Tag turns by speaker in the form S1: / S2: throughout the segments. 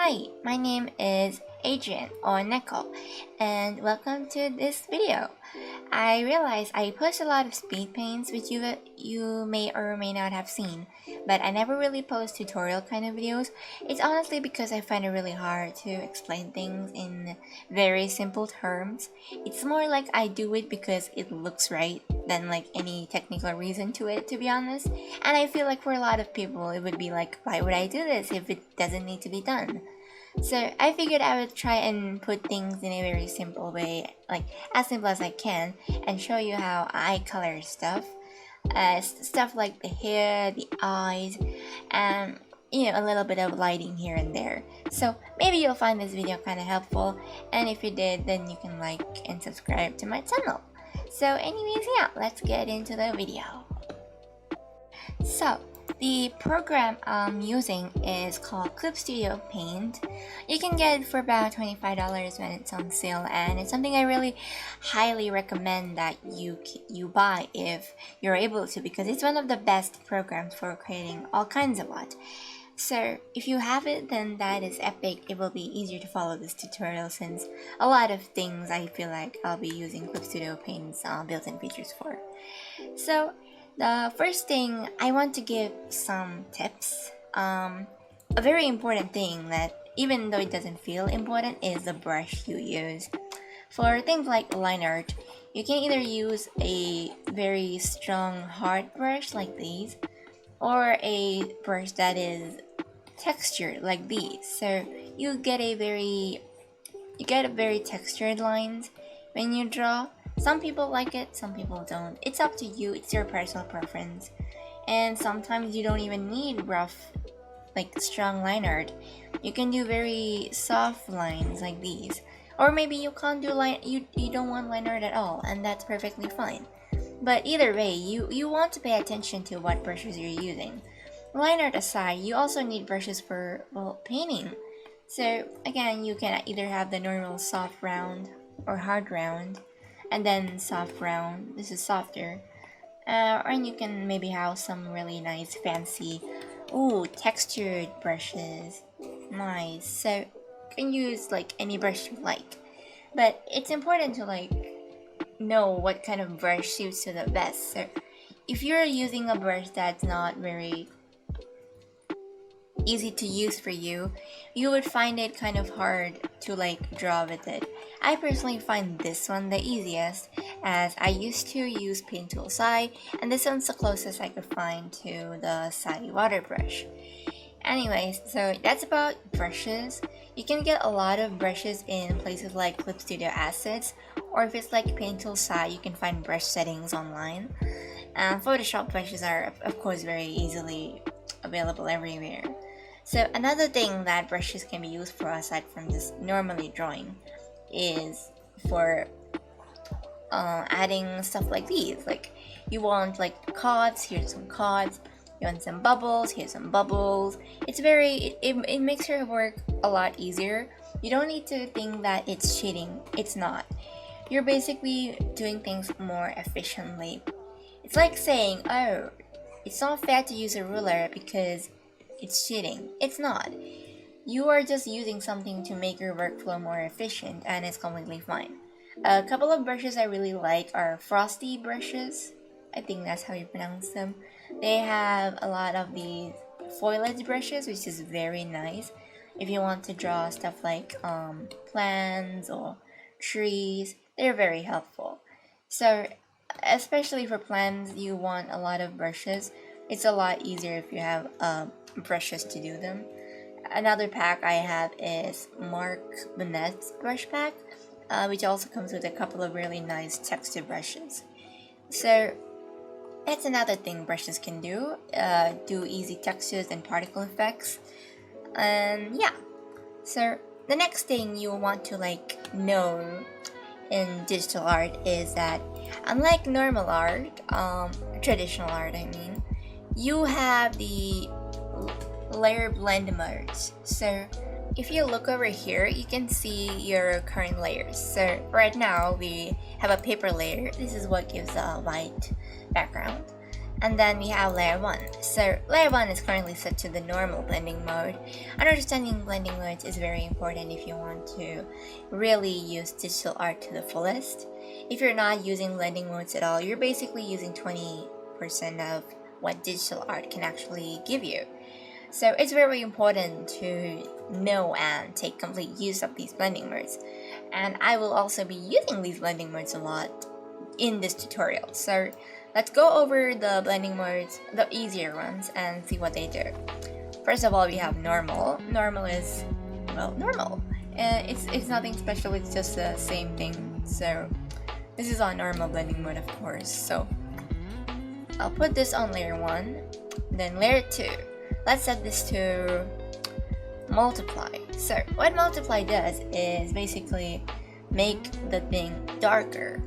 S1: Hi, my name is Adrian or Neko, and welcome to this video. I realize I post a lot of speed paints which you may or may not have seen, but I never really post tutorial kind of videos. It's honestly because I find it really hard to explain things in very simple terms. It's more like I do it because it looks right than like any technical reason to it, to be honest. And I feel like for a lot of people it would be like, why would I do this if it doesn't need to be done? So I figured I would try and put things in a very simple way, like as simple as I can, and show you how I color stuff. Stuff like the hair, the eyes, and a little bit of lighting here and there. So maybe you'll find this video kind of helpful, and if you did, then you can like and subscribe to my channel. So anyways, yeah, let's get into the video. So the program I'm using is called Clip Studio Paint. You can get it for about $25 when it's on sale, and it's something I really highly recommend that you buy if you're able to, because it's one of the best programs for creating all kinds of art. So if you have it, then that is epic. It will be easier to follow this tutorial since a lot of things I feel like I'll be using Clip Studio Paint's built-in features for. So the first thing, I want to give some tips. A very important thing that, even though it doesn't feel important, is the brush you use. For things like line art, you can either use a very strong hard brush like these, or a brush that is textured like these. So you get a very textured lines when you draw. Some people like it, some people don't. It's up to you, it's your personal preference. And sometimes you don't even need rough, like strong line art. You can do very soft lines like these. Or maybe you can't do you don't want line art at all, and that's perfectly fine. But either way, you want to pay attention to what brushes you're using. Line art aside, you also need brushes for, well, painting. So again, you can either have the normal soft round or hard round, and then soft round. This is softer. Or you can maybe have some really nice fancy, textured brushes. Nice. So you can use like any brush you like. But it's important to like know what kind of brush suits you the best. So if you're using a brush that's not very easy to use for you, you would find it kind of hard to like draw with it. I personally find this one the easiest, as I used to use Paint Tool Sai, and this one's the closest I could find to the Sai water brush. Anyways, so that's about brushes. You can get a lot of brushes in places like Clip Studio Assets, or if it's like Paint Tool Sai, you can find brush settings online. Photoshop brushes are of course very easily available everywhere. So another thing that brushes can be used for, aside from just normally drawing, is for adding stuff like these. Like you want like cards, here's some cards. You want some bubbles, here's some bubbles. It makes your work a lot easier. You don't need to think that it's cheating. It's not. You're basically doing things more efficiently. It's like saying, oh, it's not fair to use a ruler because it's cheating. It's not. You are just using something to make your workflow more efficient, and it's completely fine. A couple of brushes I really like are Frosty brushes. I think that's how you pronounce them. They have a lot of these foliage brushes, which is very nice if you want to draw stuff like plants or trees. They're very helpful. So especially for plants, you want a lot of brushes. It's a lot easier if you have brushes to do them. Another pack I have is Mark Bennett's brush pack, which also comes with a couple of really nice texture brushes. So that's another thing brushes can do easy textures and particle effects. And yeah, so the next thing you want to like know in digital art is that, unlike normal art, traditional art I mean, you have the layer blend modes. So if you look over here, you can see your current layers. So right now we have a paper layer. This is what gives a white background. And then we have layer 1. So layer 1 is currently set to the normal blending mode. Understanding blending modes is very important if you want to really use digital art to the fullest. If you're not using blending modes at all, you're basically using 20% of what digital art can actually give you. So it's very important to know and take complete use of these blending modes. And I will also be using these blending modes a lot in this tutorial. So let's go over the blending modes, the easier ones, and see what they do. First of all, we have normal. Normal is, well, normal. It's nothing special, it's just the same thing. So this is on normal blending mode, of course. So I'll put this on layer 1, then layer 2. Let's set this to multiply. So what multiply does is basically make the thing darker,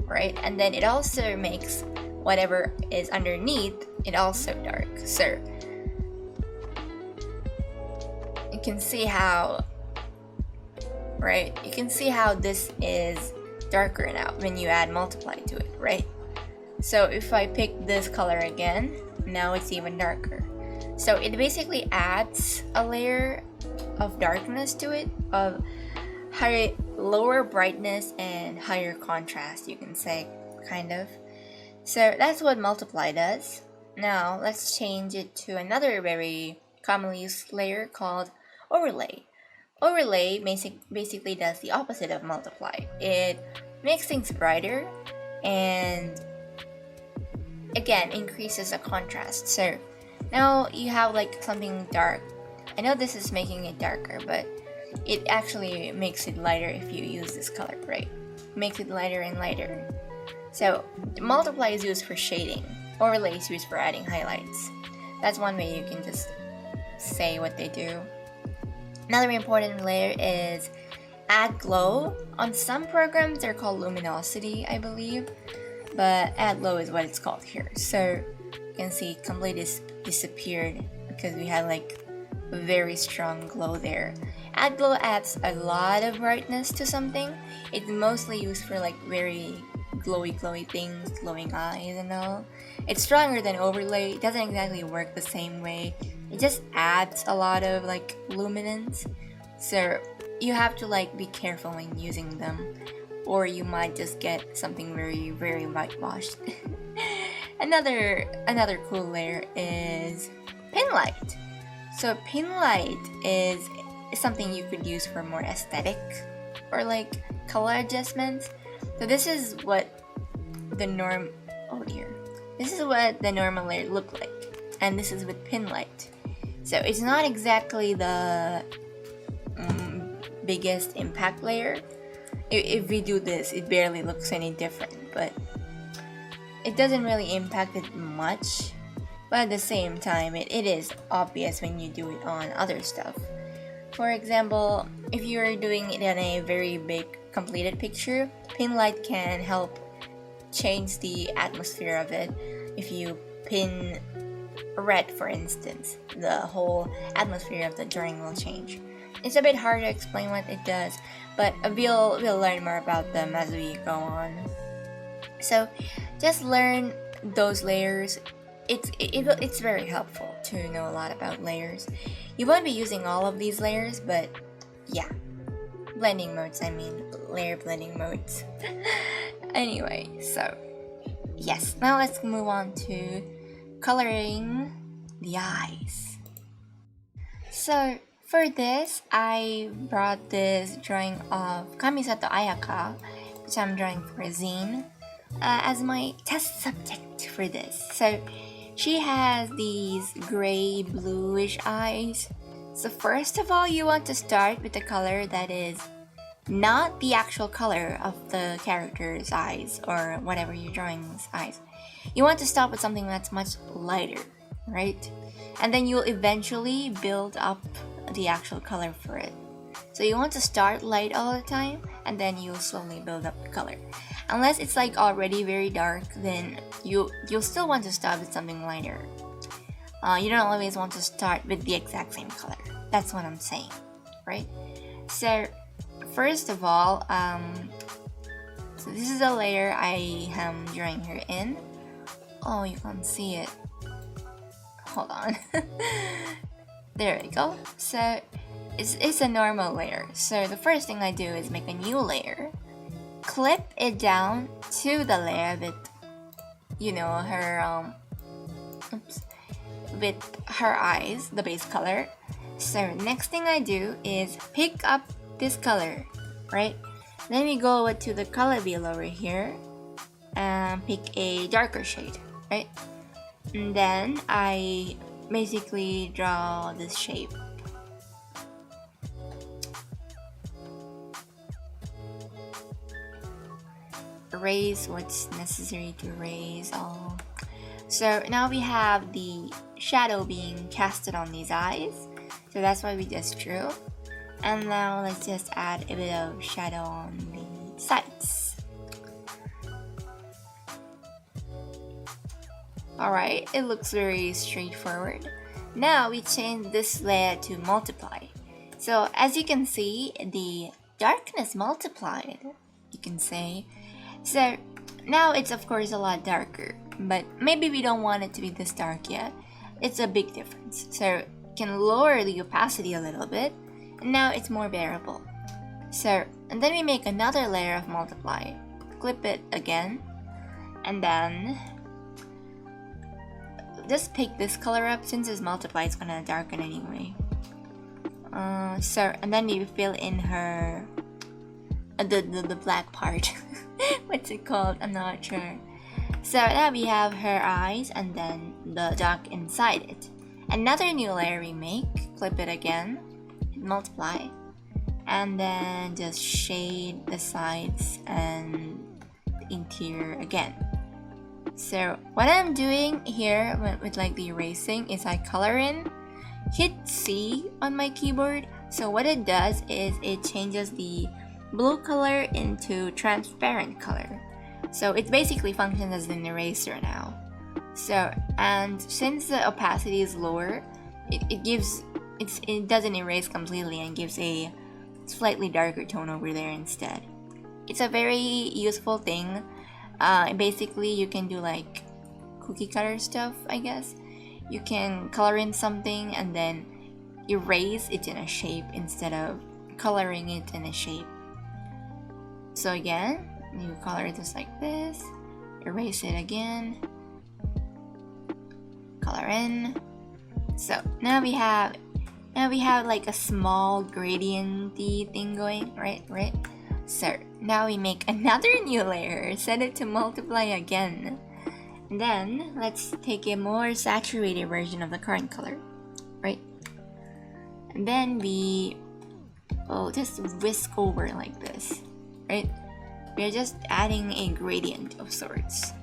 S1: right? And then it also makes whatever is underneath it also dark. So you can see how, right? You can see how this is darker now when you add multiply to it, right? So if I pick this color again, now it's even darker. So it basically adds a layer of darkness to it, of lower brightness and higher contrast, you can say, kind of. So that's what multiply does. Now let's change it to another very commonly used layer called overlay. Overlay basically does the opposite of multiply. It makes things brighter and again increases the contrast. So now you have like something dark. I know this is making it darker, but it actually makes it lighter if you use this color, right? Makes it lighter and lighter. So multiply is used for shading. Overlay is used for adding highlights. That's one way you can just say what they do. Another important layer is add glow. On some programs they're called luminosity, I believe, but add glow is what it's called here. So you can see completely disappeared because we had like a very strong glow there. Add glow adds a lot of brightness to something. It's mostly used for like very glowy things, glowing eyes and all. It's stronger than overlay. It doesn't exactly work the same way. It just adds a lot of like luminance. So you have to like be careful when using them, or you might just get something very whitewashed. Another cool layer is pin light. So pin light is something you could use for more aesthetic or like color adjustments. So this is what the this is what the normal layer look like, and this is with pin light. So it's not exactly the biggest impact layer. If we do this, it barely looks any different, but it doesn't really impact it much. But at the same time, it is obvious when you do it on other stuff. For example, if you're doing it in a very big completed picture, pin light can help change the atmosphere of it. If you pin red, for instance, the whole atmosphere of the drawing will change. It's a bit hard to explain what it does, but we'll learn more about them as we go on. So just learn those layers. It's very helpful to know a lot about layers. You won't be using all of these layers, but yeah, blending modes, I mean layer blending modes. Anyway, so yes, now let's move on to coloring the eyes. So for this, I brought this drawing of Kamisato Ayaka, which I'm drawing for a zine, as my test subject for this. So she has these gray bluish eyes. So first of all, you want to start with the color that is not the actual color of the character's eyes or whatever you're drawing's eyes. You want to start with something that's much lighter, right? And then you'll eventually build up the actual color for it. So you want to start light all the time, and then you'll slowly build up the color. Unless it's like already very dark, then you'll still want to start with something lighter. You don't always want to start with the exact same color. That's what I'm saying, right? So first of all, so this is a layer I am drawing her in. Oh, you can't see it. Hold on. There we go. So it's a normal layer. So the first thing I do is make a new layer, clip it down to the layer with, you know, her with her eyes, the base color. So next thing I do is pick up this color, right? Then we go to the color wheel over here and pick a darker shade, right? And then I basically draw this shape. Erase what's necessary to erase all. So now we have the shadow being casted on these eyes. So that's what we just drew. And now let's just add a bit of shadow on the sides. Alright, it looks very straightforward. Now we change this layer to multiply. So as you can see, the darkness multiplied, you can say. So now it's of course a lot darker, but maybe we don't want it to be this dark yet. It's a big difference. So you can lower the opacity a little bit, and now it's more bearable. So, and then we make another layer of multiply. Clip it again, and then just pick this color up since it's multiply, it's gonna darken anyway. And then we fill in her the black part. What's it called? I'm not sure. So now we have her eyes and then the dark inside it. Another new layer we make, clip it again, multiply, and then just shade the sides and the interior again. So what I'm doing here with like the erasing is I color in, hit C on my keyboard. So what it does is it changes the blue color into transparent color. So it basically functions as an eraser now. So, and since the opacity is lower, it doesn't erase completely and gives a slightly darker tone over there instead. It's a very useful thing. Basically you can do like cookie cutter stuff, I guess. You can color in something and then erase it in a shape instead of coloring it in a shape. So again, you color it just like this, erase it again, color in. So now we have like a small gradient-y thing going, right? So now we make another new layer, set it to multiply again. And then let's take a more saturated version of the current color, right? And then we just whisk over like this, right? We're just adding a gradient of sorts.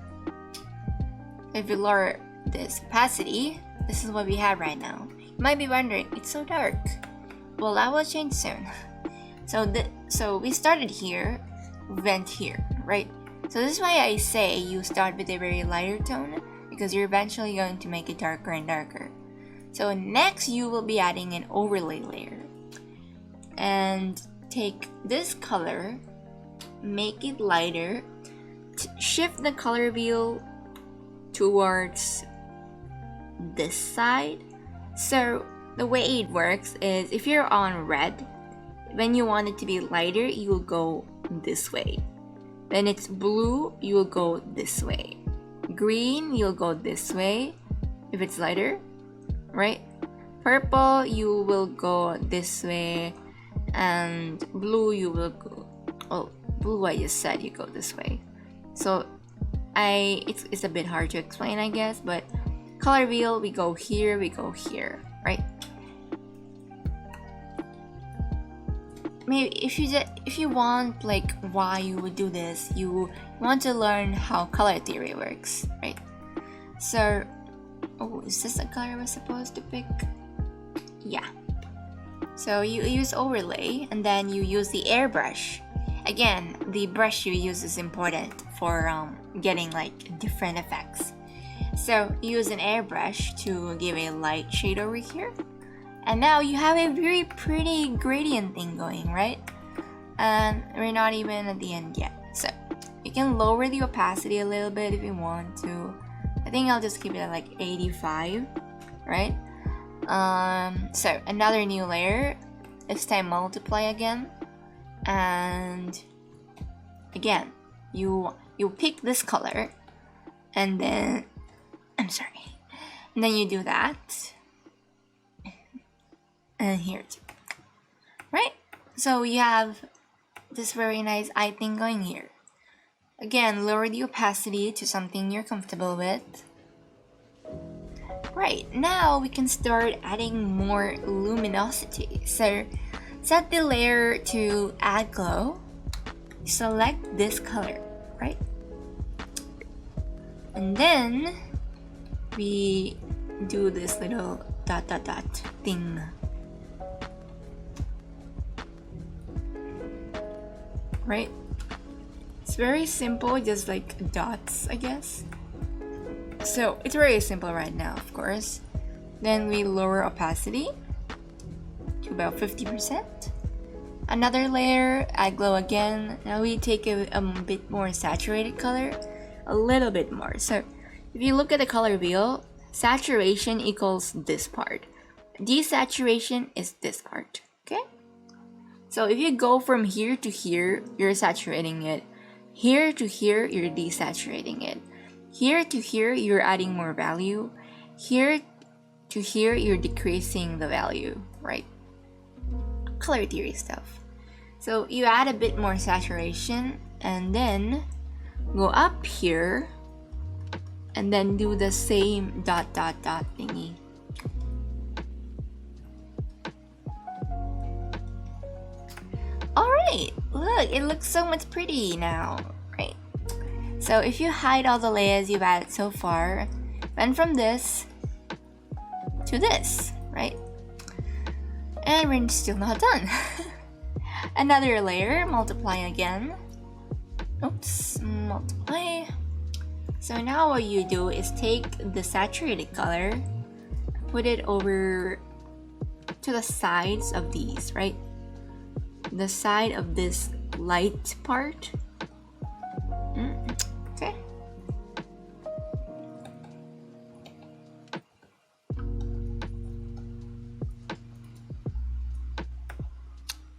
S1: If we lower this opacity, this is what we have right now. You might be wondering, it's so dark. Well, that will change soon. So we started here, went here, right? So this is why I say you start with a very lighter tone, because you're eventually going to make it darker and darker. So next you will be adding an overlay layer. And take this color, make it lighter, shift the color wheel towards this side. So the way it works is if you're on red, when you want it to be lighter, you will go this way. When it's blue, you will go this way. Green, you'll go this way if it's lighter, right? Purple, you will go this way, and blue, you will go, blue I just said you go this way. So it's a bit hard to explain, I guess, but color wheel, we go here, right? Maybe if you want like why you would do this, you want to learn how color theory works, right? So, is this the color we're supposed to pick? Yeah. So you use overlay and then you use the airbrush. Again, the brush you use is important for getting like different effects. So you use an airbrush to give a light shade over here. And now you have a very pretty gradient thing going, right? And we're not even at the end yet. So you can lower the opacity a little bit if you want to. But think I'll just keep it at like 85, right? So another new layer. This time multiply again, and again you pick this color, and then and then you do that, and here too, right? So we have this very nice eye thing going here. Again, lower the opacity to something you're comfortable with. Right, now we can start adding more luminosity. So set the layer to add glow. Select this color, right? And then we do this little dot dot dot thing. Right? It's very simple, just like dots, I guess. So it's very simple right now, of course. Then we lower opacity to about 50%. Another layer, add glow again. Now we take a bit more saturated color, a little bit more. So if you look at the color wheel, saturation equals this part. Desaturation is this part, okay? So if you go from here to here, you're saturating it. Here to here, you're desaturating it. Here to here, you're adding more value. Here to here, you're decreasing the value, right? Color theory stuff. So you add a bit more saturation, and then go up here, and then do the same dot dot dot thingy. Alright, look, it looks so much pretty now, right? So if you hide all the layers you've added so far, then from this to this, right? And we're still not done. Another layer, multiply again. Oops, multiply. So now what you do is take the saturated color, put it over to the sides of these, right? The side of this light part. Okay.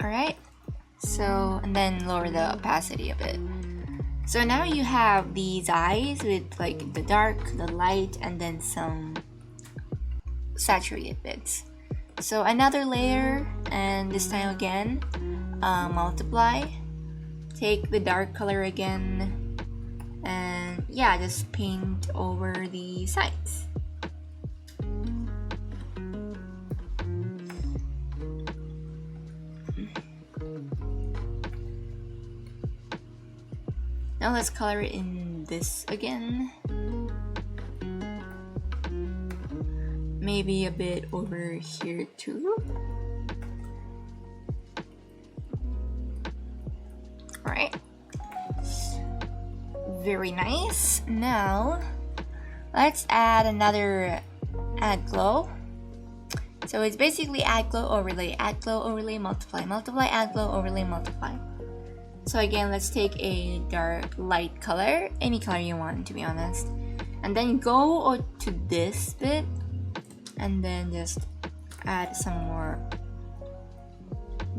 S1: Alright. So, and then lower the opacity a bit. So now you have these eyes with like the dark, the light, and then some saturated bits. So another layer, and this time again, multiply. Take the dark color again, and yeah, just paint over the sides. Now let's color it in this again. Maybe a bit over here too. Alright. Very nice. Now let's add another add glow. So it's basically add glow, overlay, multiply, multiply, add glow, overlay, multiply. So again, let's take a dark light color, any color you want, to be honest, and then go to this bit and then just add some more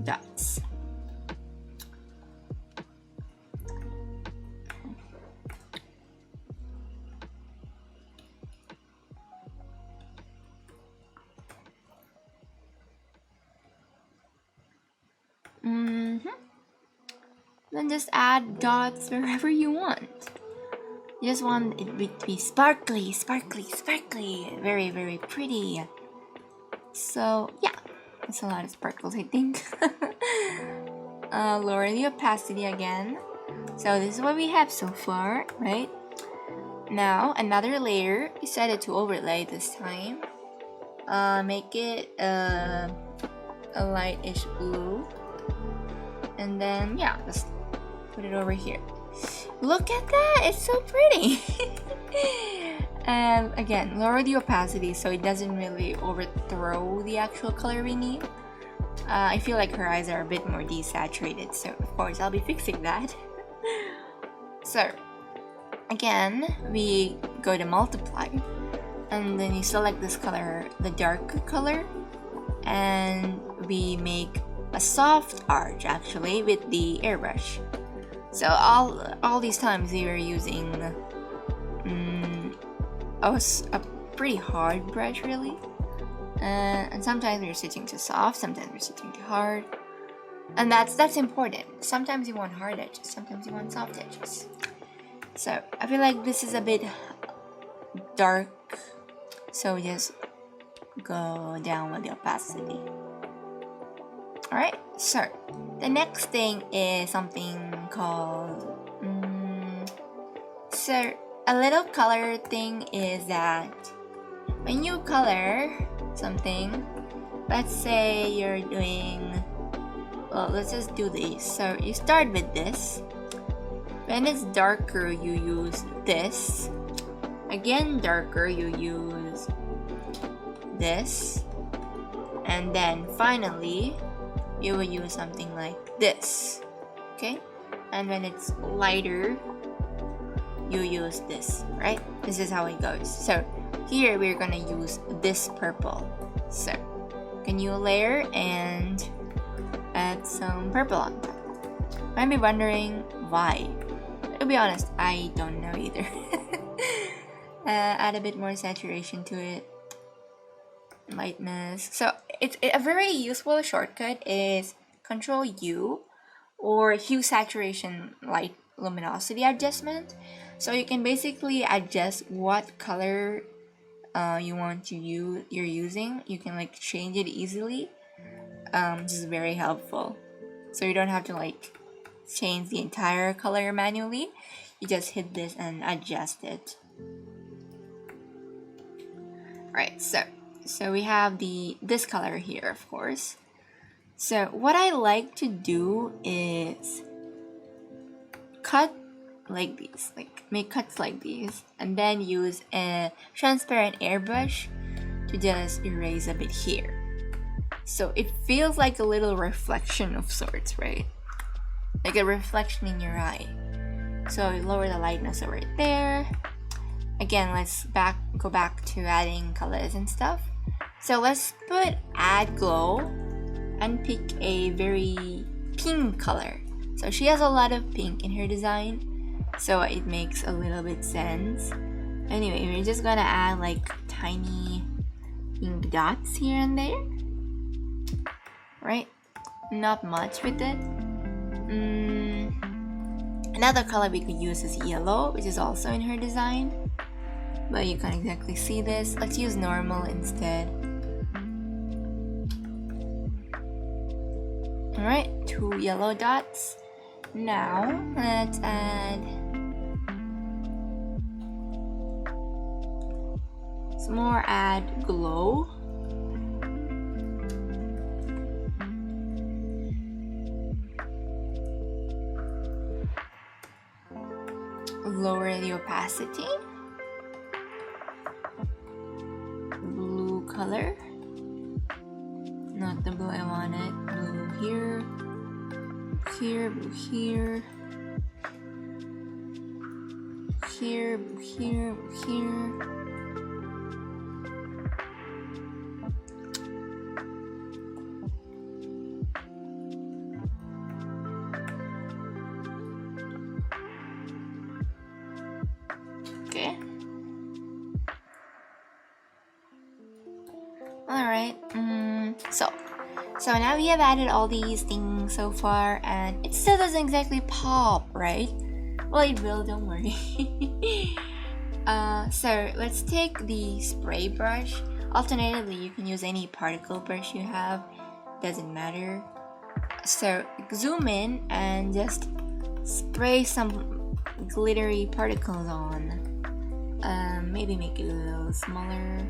S1: dots. Then just add dots wherever you want. You just want it to be sparkly, sparkly, sparkly. Very, very pretty. So yeah, that's a lot of sparkles, I think. Lower the opacity again. So this is what we have so far, right? Now another layer, you set it to overlay this time. Make it a lightish blue. And then yeah, just put it over here. Look at that, it's so pretty. And again, lower the opacity so it doesn't really overthrow the actual color we need. I feel like her eyes are a bit more desaturated, so of course I'll be fixing that. So again, we go to multiply, and then you select this color, the dark color, and we make a soft arch actually with the airbrush. So all these times we are using a pretty hard brush really, and sometimes we're switching to soft, sometimes we're switching to hard, and that's important. Sometimes you want hard edges, sometimes you want soft edges. So I feel like this is a bit dark, so just go down with the opacity. Alright, so the next thing is something called so a little color thing is that when you color something, let's say you're doing, well, let's just do this. So you start with this. When it's darker, you use this. Again, darker, you use this. And then finally, you will use something like this. Okay? And when it's lighter, you use this, right? This is how it goes. So here we're gonna use this purple. So can you layer and add some purple on top? Might be wondering why. To be honest, I don't know either. Add a bit more saturation to it, lightness. So it's a very useful shortcut is Control U or hue saturation light luminosity adjustment. So you can basically adjust what color you're using. You can like change it easily. This is very helpful. So you don't have to like change the entire color manually. You just hit this and adjust it. Right, so we have this color here, of course. So what I like to do is cut like these, like make cuts like these, and then use a transparent airbrush to just erase a bit here. So it feels like a little reflection of sorts, right? Like a reflection in your eye. So lower the lightness over there. Again, let's go back to adding colors and stuff. So let's put add glow and pick a very pink color. So she has a lot of pink in her design, so it makes a little bit sense. Anyway, we're just gonna add like tiny pink dots here and there. Right? Not much with it. Another color we could use is yellow, which is also in her design, but you can't exactly see this. Let's use normal instead. Alright, 2 yellow dots. Now let's add some more, add glow. Lower the opacity. Blue color. Not the blue I wanted. Blue here. Here, blue here. Here, blue here, blue here. Okay. Alright, so now we have added all these things so far, and it still doesn't exactly pop, right? Well, it will, don't worry. So let's take the spray brush. Alternatively, you can use any particle brush you have, doesn't matter. So zoom in and just spray some glittery particles on. Maybe make it a little smaller.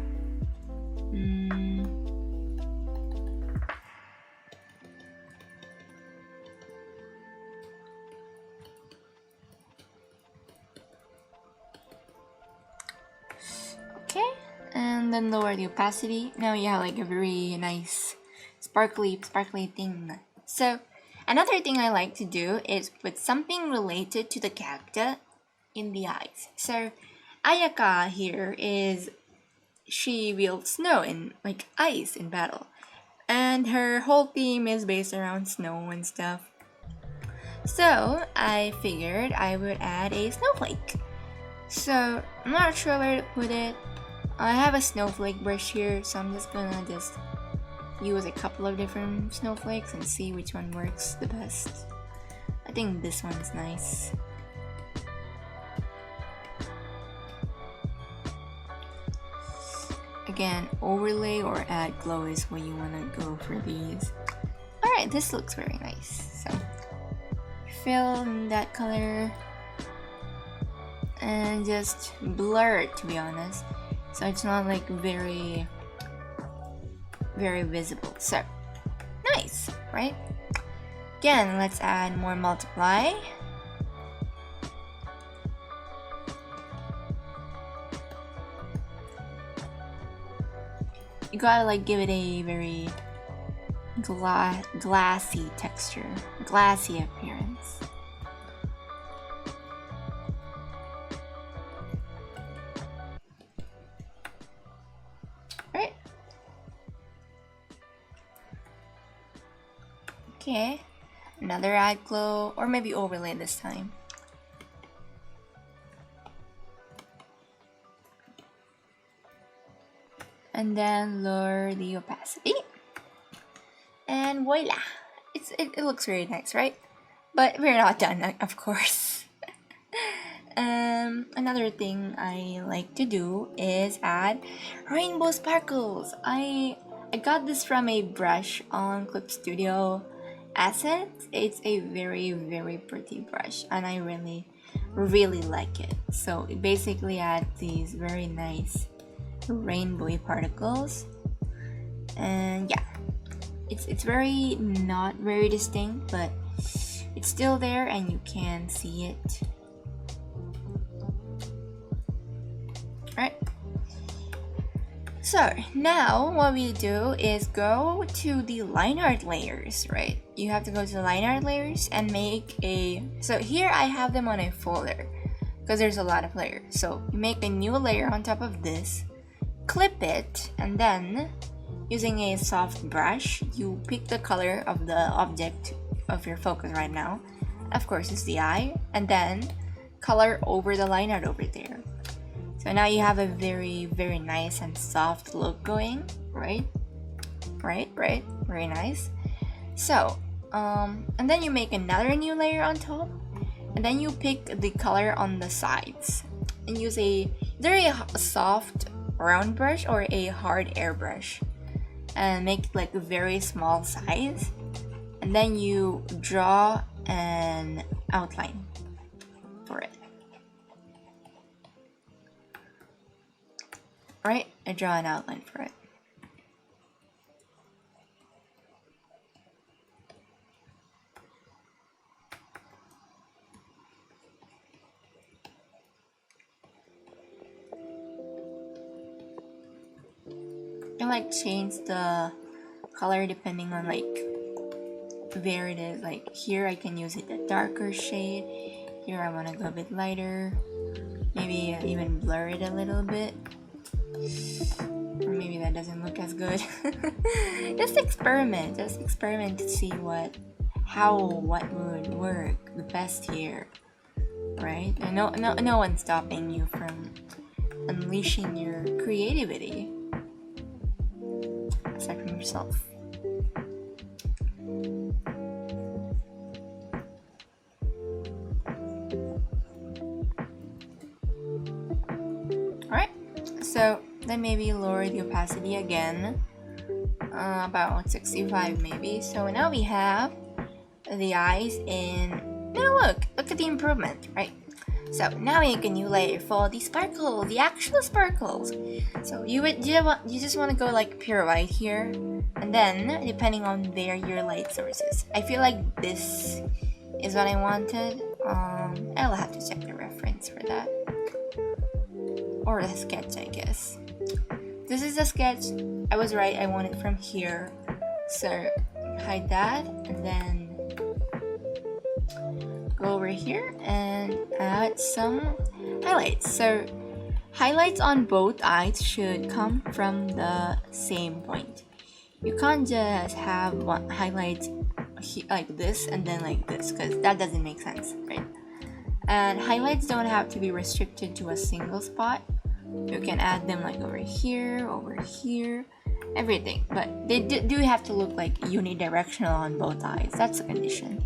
S1: Okay, and then lower the opacity. Now you have like a very nice sparkly thing. So another thing I like to do is put something related to the character in the eyes. So Ayaka here is she wields snow and like ice in battle, and her whole theme is based around snow and stuff. So I figured I would add a snowflake. So I'm not sure where to put it. I have a snowflake brush here, so I'm just gonna use a couple of different snowflakes and see which one works the best. I think this one's nice. Again, overlay or add glow is what you want to go for these. Alright, this looks very nice. So fill in that color and just blur it, to be honest, so it's not like very visible. So nice, right? Again, let's add more multiply. You gotta like give it a very glassy texture, glassy appearance. Right. Okay. Another add glow, or maybe overlay this time. And then lower the opacity. And voila! It looks very nice, right? But we're not done, of course. Another thing I like to do is add rainbow sparkles. I got this from a brush on Clip Studio Assets. It's a very pretty brush, and I really like it. So it basically adds these very nice rainbowy particles, and yeah, it's very not very distinct, but it's still there and you can see it. Right, so now what we do is go to the line art layers, right? You have to go to the line art layers and make so here I have them on a folder because there's a lot of layers. So you make a new layer on top of this, clip it, and then using a soft brush you pick the color of the object of your focus right now. Of course it's the eye, and then color over the line art over there. So now you have a very nice and soft look going, right? Very nice. So and then you make another new layer on top, and then you pick the color on the sides and use either a soft round brush or a hard airbrush, and make it like a very small size, and then you draw an outline for it. Right? I draw an outline for it. You like change the color depending on like where it is. Like here I can use it a darker shade, here I want to go a bit lighter, maybe even blur it a little bit, or maybe that doesn't look as good. Just experiment to see what would work the best here, right? And no one's stopping you from unleashing your creativity aside from yourself. Alright, so then maybe lower the opacity again, about 65 maybe. So now we have the eyes in. Now look at the improvement, right? So now make a new layer for the sparkle, the actual sparkles. So you just want to go like pure white here, and then depending on where your light source is. I feel like this is what I wanted. I'll have to check the reference for that, or the sketch, I guess. This is the sketch. I was right. I want it from here. So hide that, and then go over here and add some highlights. So highlights on both eyes should come from the same point. You can't just have one highlight like this and then like this, because that doesn't make sense, right? And highlights don't have to be restricted to a single spot. You can add them like over here, everything, but they do have to look like unidirectional on both eyes. That's a condition.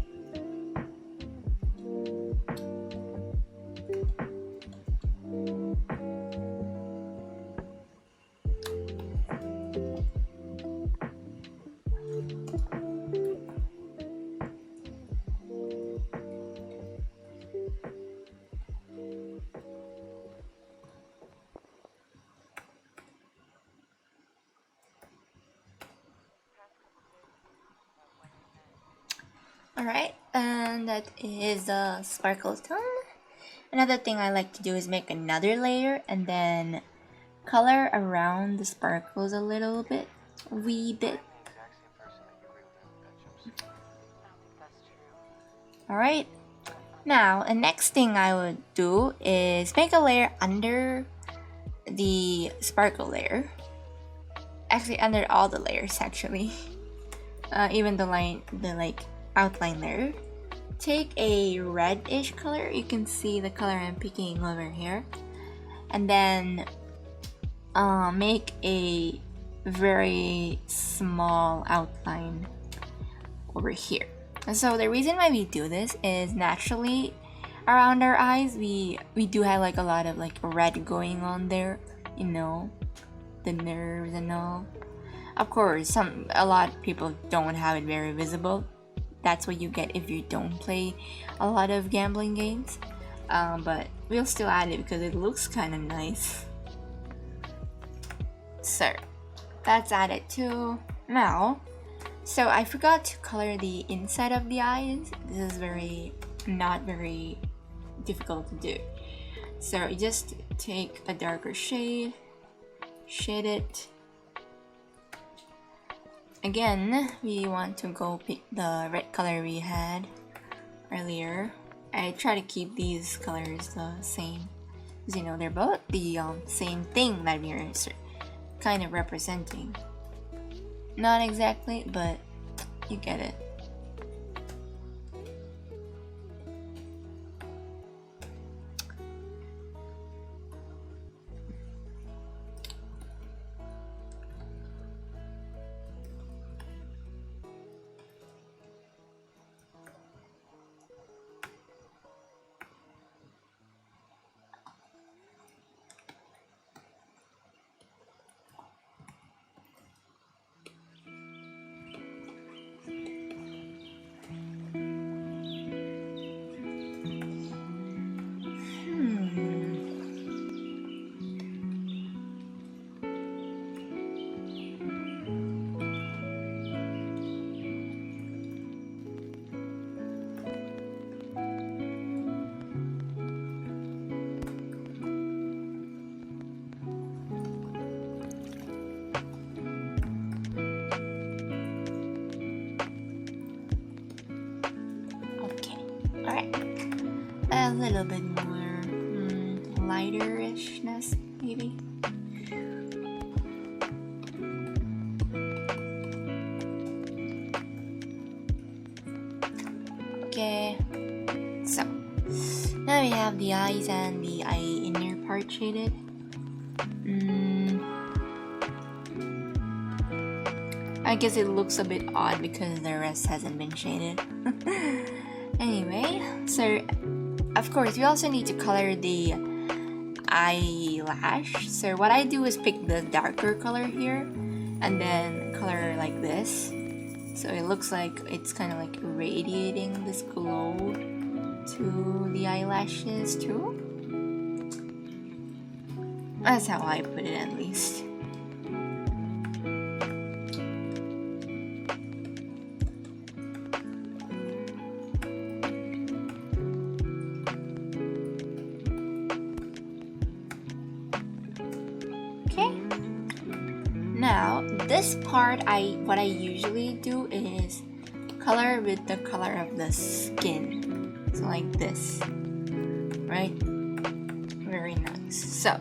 S1: Alright, and that is the sparkle tone. Another thing I like to do is make another layer and then color around the sparkles a little bit, wee bit. Alright, now the next thing I would do is make a layer under the sparkle layer. Actually, under all the layers actually. Even the like outline layer. Take a reddish color. You can see the color I'm picking over here, and then make a very small outline over here. And so the reason why we do this is naturally around our eyes we do have like a lot of like red going on there, you know, the nerves and all. Of course, a lot of people don't have it very visible. That's what you get if you don't play a lot of gambling games. But we'll still add it because it looks kind of nice. So that's added too. Now, so I forgot to color the inside of the eyes. This is not very difficult to do. So you just take a darker shade, shade it. Again, we want to go pick the red color we had earlier. I try to keep these colors the same, because you know they're both the same thing that we're kind of representing. Not exactly, but you get it. Alright, a little bit more lighter-ishness, maybe. Okay, so now we have the eyes and the eye inner part shaded. I guess it looks a bit odd because the rest hasn't been shaded. Anyway, so of course we also need to color the eyelash. So what I do is pick the darker color here and then color like this, so it looks like it's kind of like radiating this glow to the eyelashes too. That's how I put it, at least. Now, this part, what I usually do is color with the color of the skin. So like this, right? Very nice. So,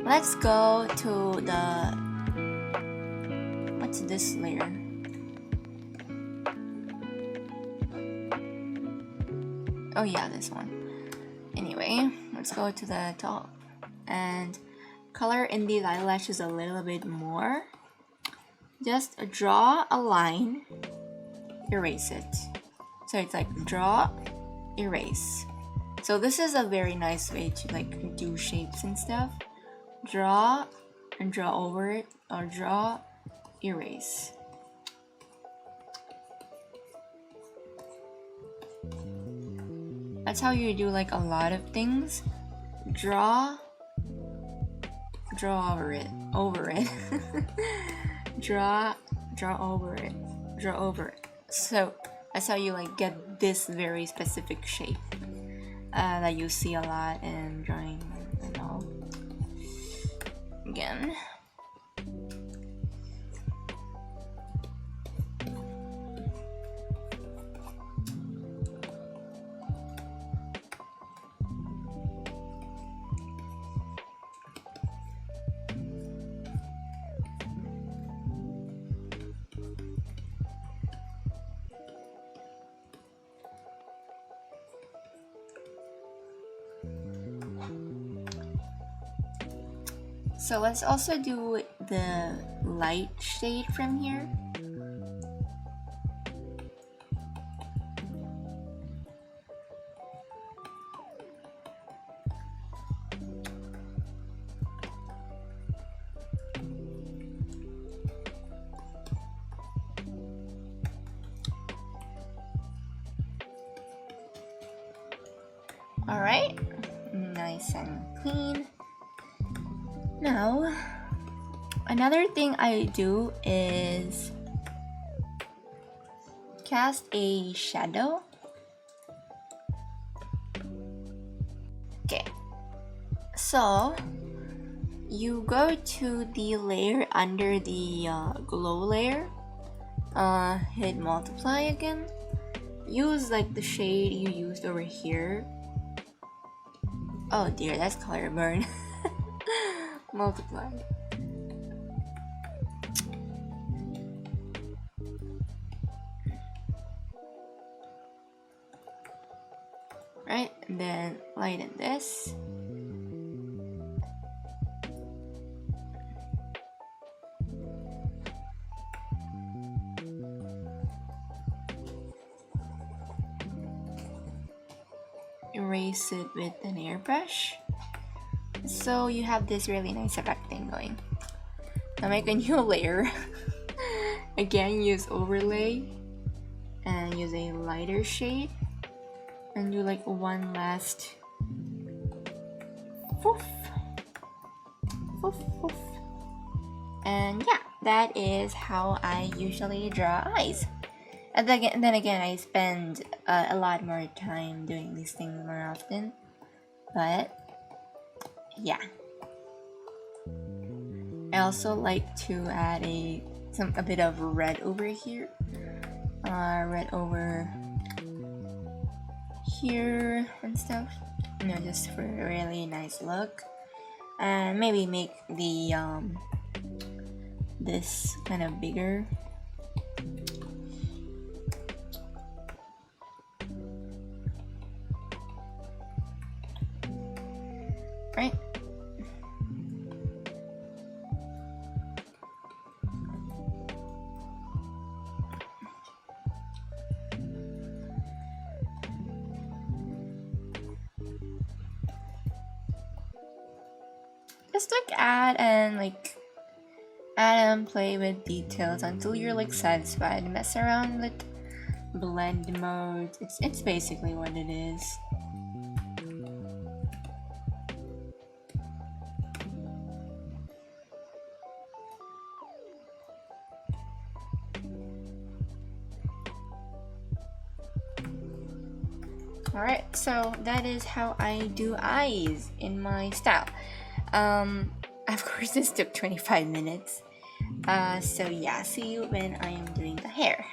S1: let's go to the, what's this layer? Oh yeah, this one. Anyway, let's go to the top and color in these eyelashes a little bit more. Just draw a line, erase it. So it's like draw, erase. So this is a very nice way to like do shapes and stuff. Draw and draw over it, or draw, erase. That's how you do like a lot of things. Draw over it, draw over it, draw over it. So that's how you like get this very specific shape that you see a lot in drawing and all. Again. So let's also do the light shade from here. All right, nice and clean. Now, another thing I do is cast a shadow. Okay, so you go to the layer under the glow layer, hit multiply again, use like the shade you used over here. Oh dear, that's color burn. Multiply. Right, and then lighten this. Erase it with an airbrush. So you have this really nice effect thing going. Now make a new layer. Again, use overlay and use a lighter shade and do like one last poof, poof, poof. And yeah, that is how I usually draw eyes. And then again, I spend a lot more time doing these things more often, but yeah. I also like to add a bit of red over here, red over here and stuff, you know, just for a really nice look, and maybe make the this kind of bigger. Right? Just like add and play with details until you're like satisfied. Mess around with blend mode. It's basically what it is. Alright, so that is how I do eyes in my style. Of course this took 25 minutes. So yeah, see you when I am doing the hair.